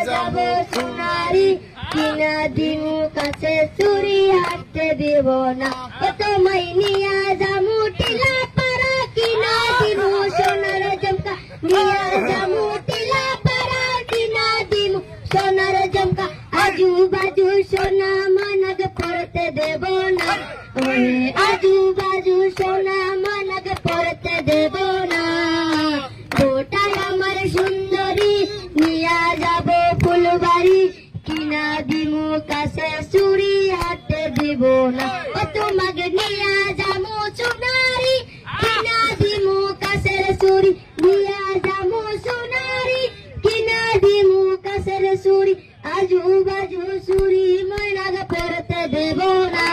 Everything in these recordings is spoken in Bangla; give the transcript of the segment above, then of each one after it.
যাবো সোনারি কিনা দিমু কাছে চুরি হাঁটতে দেব না তোমায় নিয়া যামু টিলা পাড়া কিনা দিমু সোনার জমকা নিয়া যামু টিলা পাড়া কিনা দিমু সোনার জমকা আজু বাজু সোনা মানগ পড়তে দেব না আজু বাজু সোনা মানগ পড়তে দেব না গোটায় আমার সুন্দরী নিয়া যাব ফুলবাড়ি কিনা দিমু কাছে চুরি হাতে দিব না তোমাকে নিয়া যামু সোনারি কিনা দিমু কাছের চুরি নিয়া যামু সোনারি কিনা দিমু কাছের চুরি আজু বাজু চুরি ময়নাগ পড়তে দেব না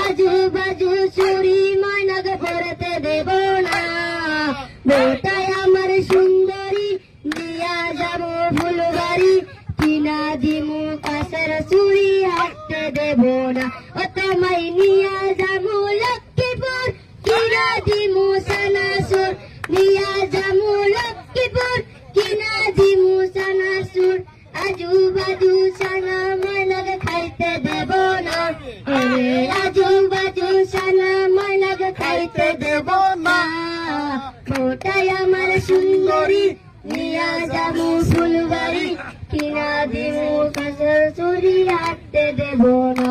আজু বাজু চুরি ময়নাগ পড়তে দেব না গোটায় আমার সুন্দরী নিয়া যাব ফুলবাড়ি কিনা দিমু কাছের চুরি হাঁটতে দেব না তোমায় নিয়া যাবো লক্ষ্মীপুর কিনা দিমু সানাসুর নিয়া যাবো লক্ষ্মীপুর কিনা দিমু সানাসুর আজু বাজু সানা ময়নাগ খাইতে দেব না আজু বাজু সানা ময়নাগ খাইতে দেব না গোটায় আমার সুন্দরী নিয়া যাবো ফুলবাড়ি কিনা দিমু কাছের চুরি হাঁটতে দেব না।